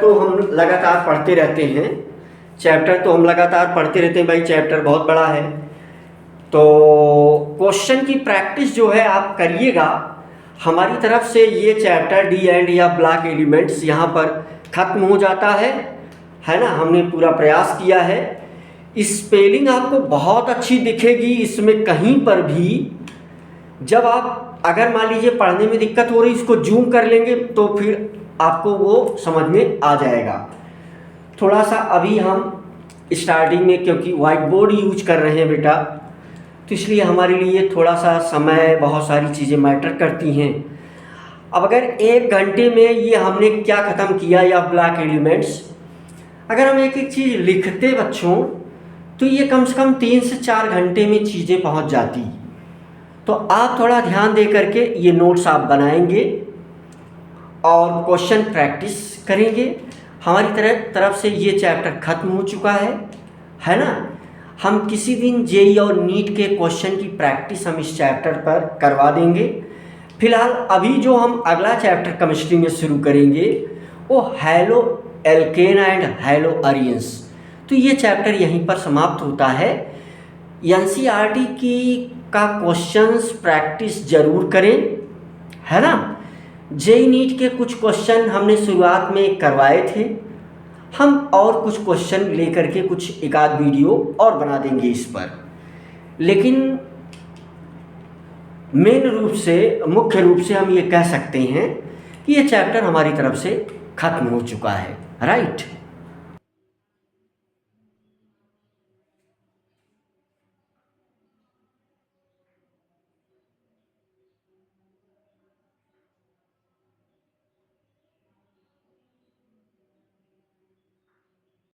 तो हम लगातार पढ़ते रहते हैं, भाई चैप्टर बहुत बड़ा है। तो क्वेश्चन की प्रैक्टिस जो है आप करिएगा। हमारी तरफ से ये चैप्टर डी एंड या ब्लॉक एलिमेंट्स यहाँ पर खत्म हो जाता है ना। हमने पूरा प्रयास किया है। स्पेलिंग आपको बहुत अच्छी दिखेगी इसमें, कहीं पर भी जब आप अगर मान लीजिए पढ़ने में दिक्कत हो रही, इसको जूम कर लेंगे तो फिर आपको वो समझ में आ जाएगा। थोड़ा सा अभी हम स्टार्टिंग में क्योंकि वाइट बोर्ड यूज कर रहे हैं बेटा, तो इसलिए हमारे लिए थोड़ा सा समय, बहुत सारी चीज़ें मैटर करती हैं। अब अगर 1 घंटे में ये हमने क्या ख़त्म किया या ब्लॉक एलिमेंट्स, अगर हम एक एक चीज़ लिखते बच्चों तो ये कम से कम 3 से 4 घंटे में चीज़ें पहुंच जाती। तो आप थोड़ा ध्यान दे करके ये नोट्स आप बनाएंगे और क्वेश्चन प्रैक्टिस करेंगे। हमारी तरफ से ये चैप्टर ख़त्म हो चुका है ना। हम किसी दिन जेईई और नीट के क्वेश्चन की प्रैक्टिस हम इस चैप्टर पर करवा देंगे। फिलहाल अभी जो हम अगला चैप्टर केमिस्ट्री में शुरू करेंगे वो हैलो एल्केन एंड हैलो अरियंस। तो ये चैप्टर यहीं पर समाप्त होता है। एनसीईआरटी की का क्वेश्चंस प्रैक्टिस ज़रूर करें, है ना। जेईई नीट के कुछ क्वेश्चन हमने शुरुआत में करवाए थे, हम और कुछ क्वेश्चन लेकर के कुछ एक आध वीडियो और बना देंगे इस पर। लेकिन मुख्य रूप से हम ये कह सकते हैं कि ये चैप्टर हमारी तरफ से ख़त्म हो चुका है, राइट।